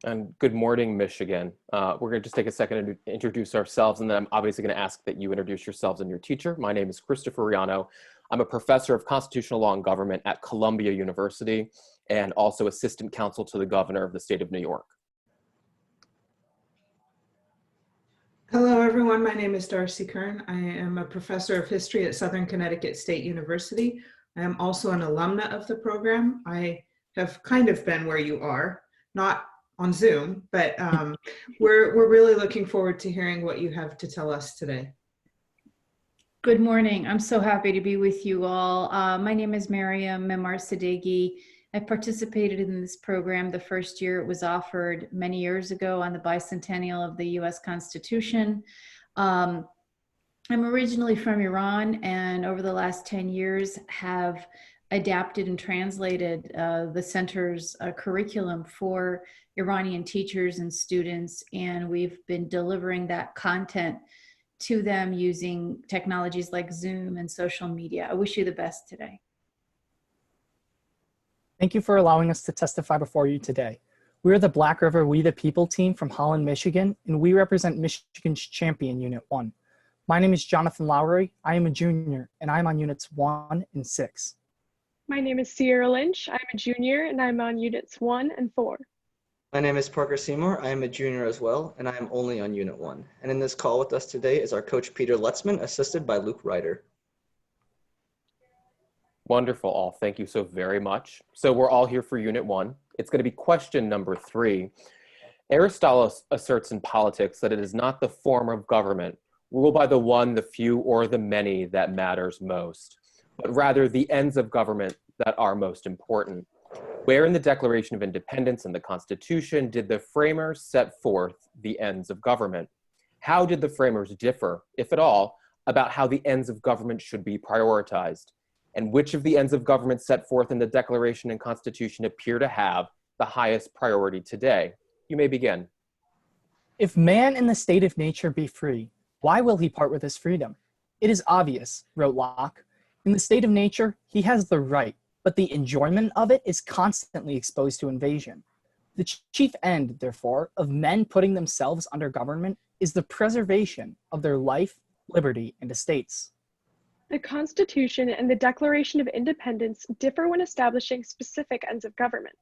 And good morning, Michigan. We're going to just take a second to introduce ourselves, and then I'm obviously going to ask that you introduce yourselves and your teacher. My name is Christopher Riano. I'm a professor of constitutional law and government at Columbia University and also assistant counsel to the governor of the state of New York. Hello, everyone. My name is Darcy Kern. I am a professor of history at Southern Connecticut State University. I am also an alumna of the program. I have kind of been where you are, not on Zoom, but we're really looking forward to hearing what you have to tell us today. Good morning. I'm so happy to be with you all. My name is mariammemarsadeghi. I participated in this program the first year it was offered many years ago on the bicentennial of the US Constitution. I'm originally from Iran, and over the last 10 years have adapted and translated the center's curriculum for Iranian teachers and students, and we've been delivering that content to them using technologies like Zoom and social media. I wish you the best today. Thank you for allowing us to testify before you today. We're the Black River We the People team from Holland, Michigan, and we represent Michigan's Champion Unit 1. My name is Jonathan Lowry. I am a junior, and I'm on Units 1 and 6. My name is Lynch. I'm a junior, and I'm on Units 1 and 4. My name is Parker Seymour. I am a junior as well, and I am only on Unit 1. And in this call with us today is our coach, Peter Lutzman, assisted by Luke Ryder. Wonderful, all. Thank you so very much. So we're all here for Unit 1. It's going to be question number 3. Aristotle asserts in politics that it is not the form of government, ruled by the one, the few, or the many that matters most, but rather the ends of government that are most important. Where in the Declaration of Independence and the Constitution did the framers set forth the ends of government? How did the framers differ, if at all, about how the ends of government should be prioritized? And which of the ends of government set forth in the Declaration and Constitution appear to have the highest priority today? You may begin. If man in the state of nature be free, why will he part with his freedom? It is obvious, wrote Locke. In the state of nature, he has the right, but the enjoyment of it is constantly exposed to invasion. The chief end, therefore, of men putting themselves under government is the preservation of their life, liberty, and estates. The Constitution and the Declaration of Independence differ when establishing specific ends of government.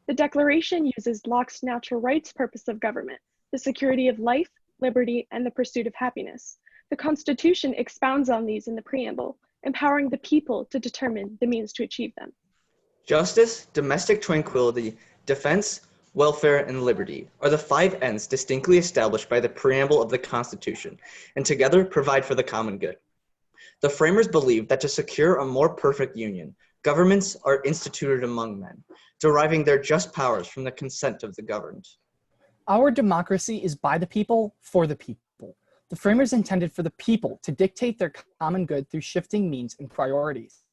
The Declaration uses Locke's natural rights purpose of government, the security of life, liberty, and the pursuit of happiness. The Constitution expounds on these in the preamble, empowering the people to determine the means to achieve them. Justice, domestic tranquility, defense, welfare, and liberty are the 5 ends distinctly established by the preamble of the Constitution, and together provide for the common good. The framers believed that to secure a more perfect union, governments are instituted among men, deriving their just powers from the consent of the governed. Our democracy is by the people, for the people. The framers intended for the people to dictate their common good through shifting means and priorities.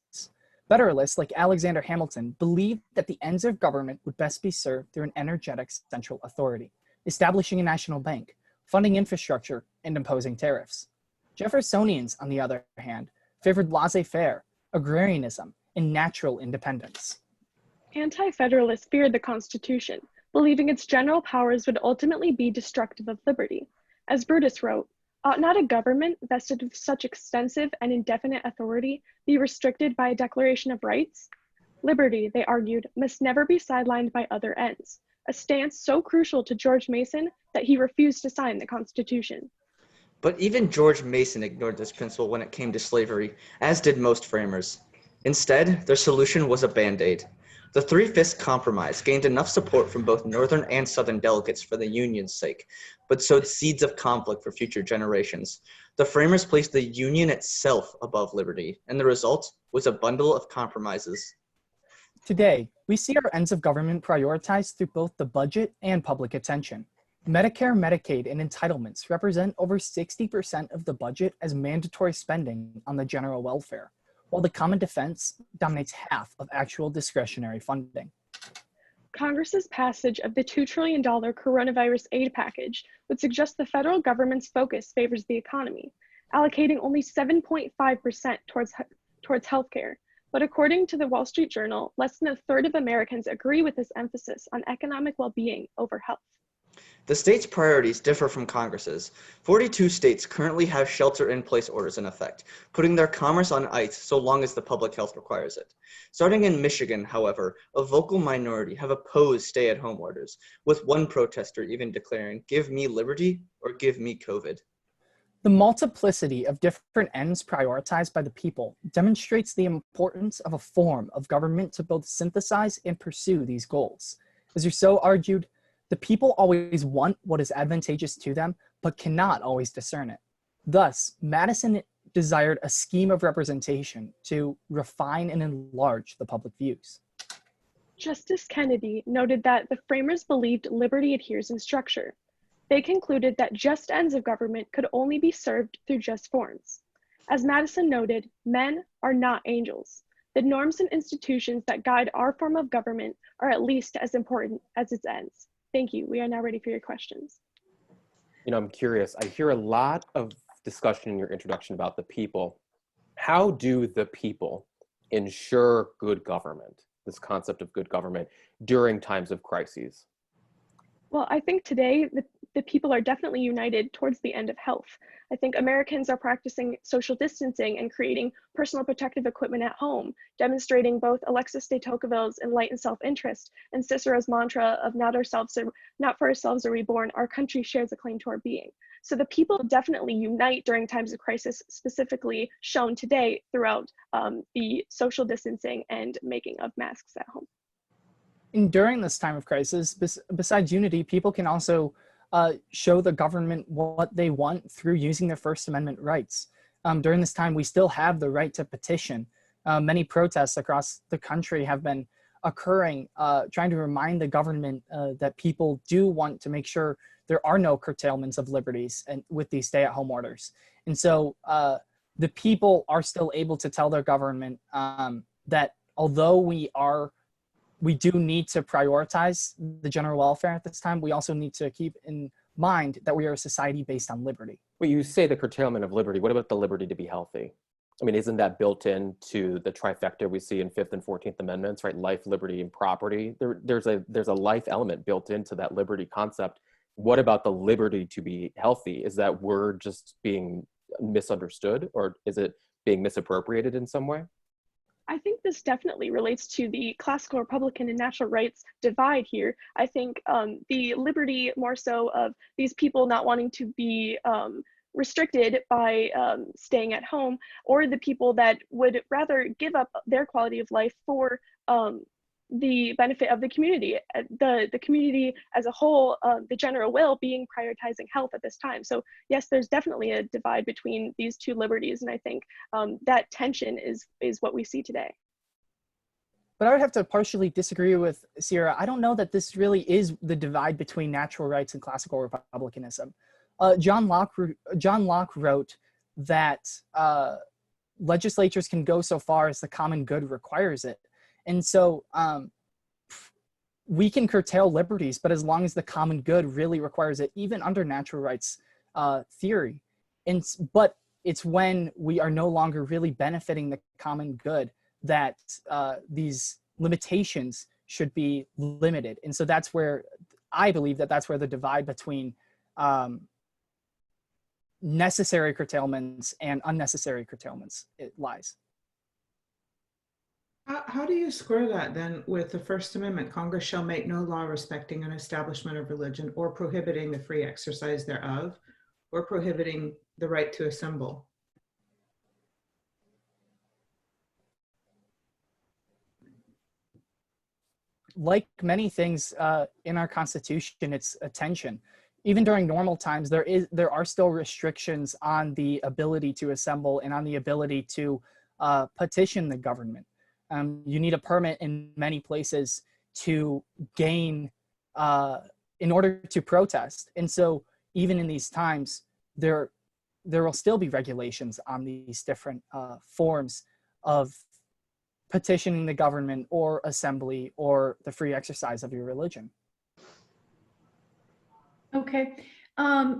Federalists like Alexander Hamilton believed that the ends of government would best be served through an energetic central authority, establishing a national bank, funding infrastructure, and imposing tariffs. Jeffersonians, on the other hand, favored laissez-faire, agrarianism, and natural independence. Anti-Federalists feared the Constitution, believing its general powers would ultimately be destructive of liberty. As Brutus wrote, "Ought not a government vested with such extensive and indefinite authority be restricted by a Declaration of Rights?" Liberty, they argued, must never be sidelined by other ends, a stance so crucial to George Mason that he refused to sign the Constitution. But even George Mason ignored this principle when it came to slavery, as did most framers. Instead, their solution was a Band-Aid. The Three-Fifths Compromise gained enough support from both Northern and Southern delegates for the Union's sake, but sowed seeds of conflict for future generations. The framers placed the Union itself above liberty, and the result was a bundle of compromises. Today, we see our ends of government prioritized through both the budget and public attention. Medicare, Medicaid, and entitlements represent over 60% of the budget as mandatory spending on the general welfare, while the common defense dominates half of actual discretionary funding. Congress's passage of the $2 trillion coronavirus aid package would suggest the federal government's focus favors the economy, allocating only 7.5% towards healthcare. But according to the Wall Street Journal, less than a third of Americans agree with this emphasis on economic well-being over health. The state's priorities differ from Congress's. 42 states currently have shelter-in-place orders in effect, putting their commerce on ice so long as the public health requires it. Starting in Michigan, however, a vocal minority have opposed stay-at-home orders, with one protester even declaring, "Give me liberty or give me COVID." The multiplicity of different ends prioritized by the people demonstrates the importance of a form of government to both synthesize and pursue these goals. As Rousseau argued, the people always want what is advantageous to them, but cannot always discern it. Thus, Madison desired a scheme of representation to refine and enlarge the public views. Justice Kennedy noted that the framers believed liberty adheres in structure. They concluded that just ends of government could only be served through just forms. As Madison noted, men are not angels. The norms and institutions that guide our form of government are at least as important as its ends. Thank you. We are now ready for your questions. You know, I'm curious. I hear a lot of discussion in your introduction about the people. How do the people ensure good government, this concept of good government, during times of crises? Well, I think today the people are definitely united towards the end of health. I think Americans are practicing social distancing and creating personal protective equipment at home, demonstrating both Alexis de Tocqueville's enlightened self-interest and Cicero's mantra of not for ourselves are we born, our country shares a claim to our being. So the people definitely unite during times of crisis, specifically shown today throughout the social distancing and making of masks at home. And during this time of crisis, besides unity, people can also show the government what they want through using their First Amendment rights. During this time, we still have the right to petition. Many protests across the country have been occurring, trying to remind the government that people do want to make sure there are no curtailments of liberties and with these stay-at-home orders. And so the people are still able to tell their government that although we do need to prioritize the general welfare at this time, we also need to keep in mind that we are a society based on liberty. Well, you say the curtailment of liberty. What about the liberty to be healthy? I mean, isn't that built into the trifecta we see in 5th and 14th Amendments, right? Life, liberty, and property. There's a life element built into that liberty concept. What about the liberty to be healthy? Is that word just being misunderstood, or is it being misappropriated in some way? I think this definitely relates to the classical Republican and natural rights divide here. I think the liberty more so of these people not wanting to be restricted by staying at home, or the people that would rather give up their quality of life for the benefit of the community, the community as a whole, the general will being prioritizing health at this time. So yes, there's definitely a divide between these two liberties, and I think that tension is what we see today. But I would have to partially disagree with Sierra. I don't know that this really is the divide between natural rights and classical republicanism. John Locke wrote that legislatures can go so far as the common good requires it. And so we can curtail liberties, but as long as the common good really requires it, even under natural rights theory. But it's when we are no longer really benefiting the common good that these limitations should be limited. And so that's where I believe that's where the divide between necessary curtailments and unnecessary curtailments lies. How do you square that then with the First Amendment? Congress shall make no law respecting an establishment of religion or prohibiting the free exercise thereof or prohibiting the right to assemble. Like many things in our Constitution, it's a tension. Even during normal times, there are still restrictions on the ability to assemble and on the ability to petition the government. You need a permit in many places to gain, in order to protest. And so even in these times, there will still be regulations on these different forms of petitioning the government or assembly or the free exercise of your religion. Okay.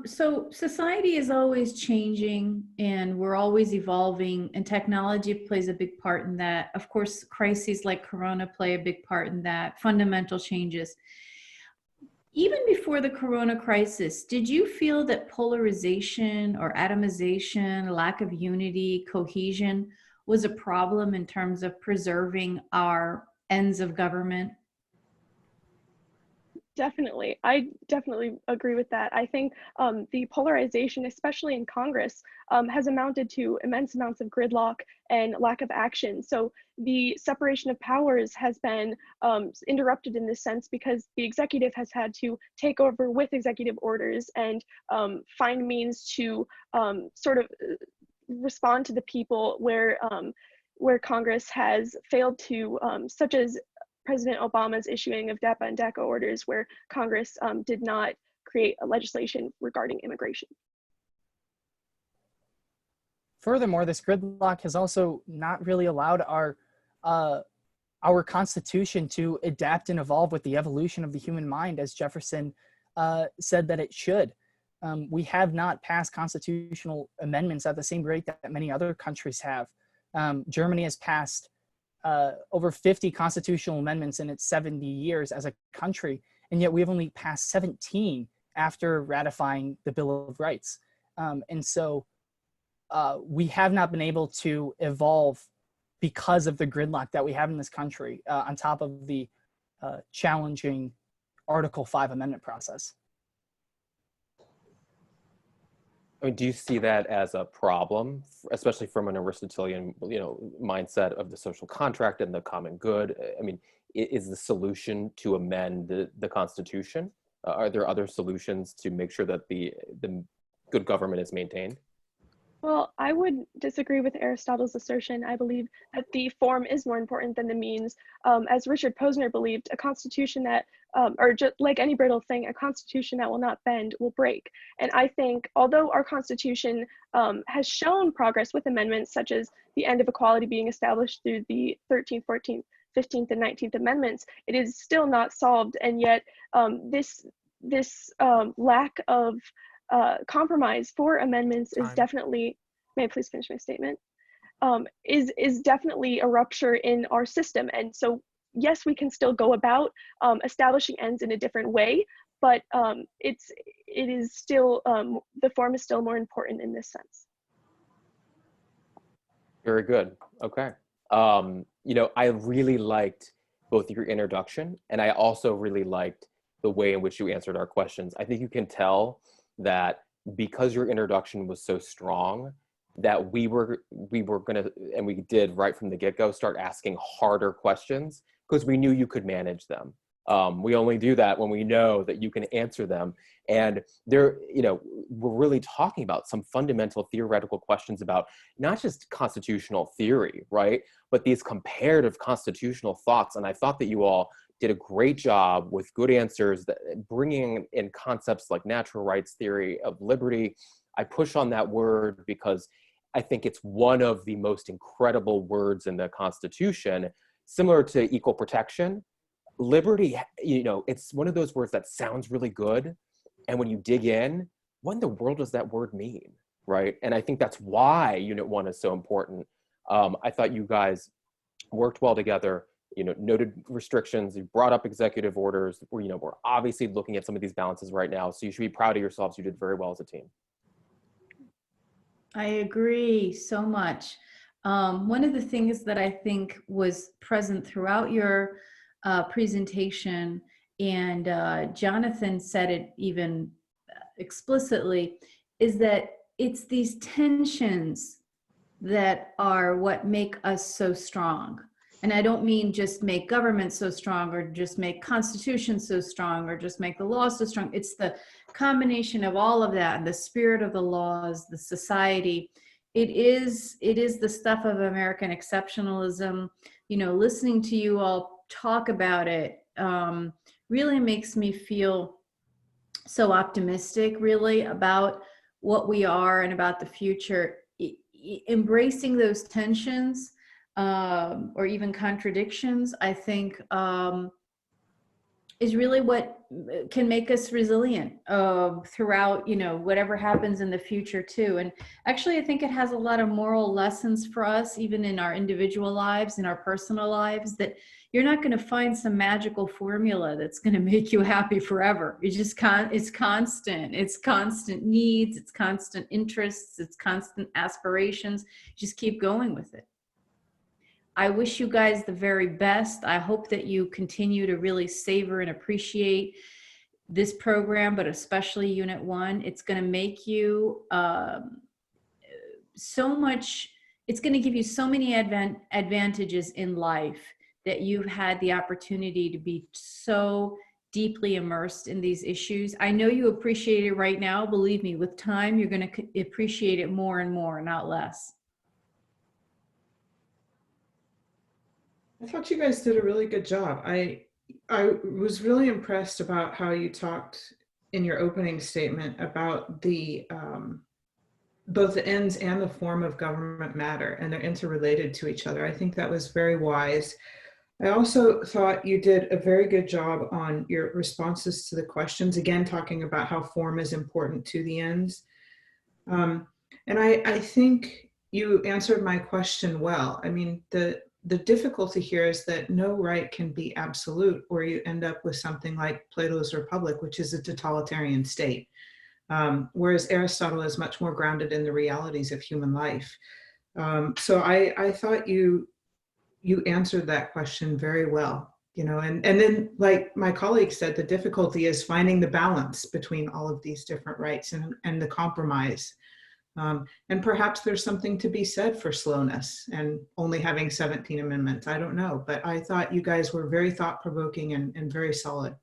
So society is always changing and we're always evolving, and technology plays a big part in that. Of course, crises like Corona play a big part in that, fundamental changes. Even before the corona crisis, did you feel that polarization or atomization, lack of unity, cohesion was a problem in terms of preserving our ends of government? Definitely. I definitely agree with that. I think the polarization, especially in Congress, has amounted to immense amounts of gridlock and lack of action. So the separation of powers has been interrupted in this sense because the executive has had to take over with executive orders and find means to sort of respond to the people where Congress has failed to, such as President Obama's issuing of DAPA and DACA orders, where Congress did not create a legislation regarding immigration. Furthermore, this gridlock has also not really allowed our Constitution to adapt and evolve with the evolution of the human mind, as Jefferson said that it should. We have not passed constitutional amendments at the same rate that many other countries have. Germany has passed over 50 constitutional amendments in its 70 years as a country, and yet we've only passed 17 after ratifying the Bill of Rights. And so we have not been able to evolve because of the gridlock that we have in this country, on top of the challenging Article 5 amendment process. I mean, do you see that as a problem, especially from an Aristotelian, mindset of the social contract and the common good? I mean, is the solution to amend the Constitution? Are there other solutions to make sure that the good government is maintained? Well, I would disagree with Aristotle's assertion. I believe that the form is more important than the means. As Richard Posner believed, a constitution that, or just like any brittle thing, a constitution that will not bend will break. And I think, although our constitution has shown progress with amendments such as the end of equality being established through the 13th, 14th, 15th, and 19th amendments, it is still not solved. And yet this lack of compromise for amendments is definitely, may I please finish my statement, is definitely a rupture in our system. And so, yes, we can still go about establishing ends in a different way, but it is still, the form is still more important in this sense. Very good. Okay. I really liked both your introduction, and I also really liked the way in which you answered our questions. I think you can tell that because your introduction was so strong, that we were gonna, and we did right from the get-go, start asking harder questions because we knew you could manage them. We only do that when we know that you can answer them. And we're really talking about some fundamental theoretical questions about not just constitutional theory, right? But these comparative constitutional thoughts. And I thought that you all did a great job with good answers, that bringing in concepts like natural rights theory of liberty. I push on that word because I think it's one of the most incredible words in the Constitution, similar to equal protection. Liberty, it's one of those words that sounds really good. And when you dig in, what in the world does that word mean, right? And I think that's why Unit 1 is so important. I thought you guys worked well together, noted restrictions, you brought up executive orders. We're obviously looking at some of these balances right now. So you should be proud of yourselves. You did very well as a team. I agree so much. One of the things that I think was present throughout your presentation, and Jonathan said it even explicitly, is that it's these tensions that are what make us so strong. And I don't mean just make government so strong, or just make Constitution so strong, or just make the law so strong. It's the combination of all of that, and the spirit of the laws, the society. It is the stuff of American exceptionalism. Listening to you all talk about it really makes me feel so optimistic, really, about what we are and about the future. Embracing those tensions, or even contradictions, I think is really what can make us resilient throughout, whatever happens in the future too. And actually, I think it has a lot of moral lessons for us, even in our individual lives, in our personal lives, that you're not going to find some magical formula that's going to make you happy forever. It's just it's constant. It's constant needs, it's constant interests, it's constant aspirations. Just keep going with it. I wish you guys the very best. I hope that you continue to really savor and appreciate this program, but especially Unit 1. It's going to make you so much, it's going to give you so many advantages in life, that you've had the opportunity to be so deeply immersed in these issues. I know you appreciate it right now. Believe me, with time, you're going to appreciate it more and more, not less. I thought you guys did a really good job. I was really impressed about how you talked in your opening statement about the both the ends and the form of government matter, and they're interrelated to each other. I think that was very wise. I also thought you did a very good job on your responses to the questions, again, talking about how form is important to the ends. And I think you answered my question well. I mean, the difficulty here is that no right can be absolute, or you end up with something like Plato's Republic, which is a totalitarian state. Whereas Aristotle is much more grounded in the realities of human life. So I thought you answered that question very well, and then, like my colleague said, the difficulty is finding the balance between all of these different rights and the compromise. And perhaps there's something to be said for slowness and only having 17 amendments. I don't know, but I thought you guys were very thought-provoking and very solid.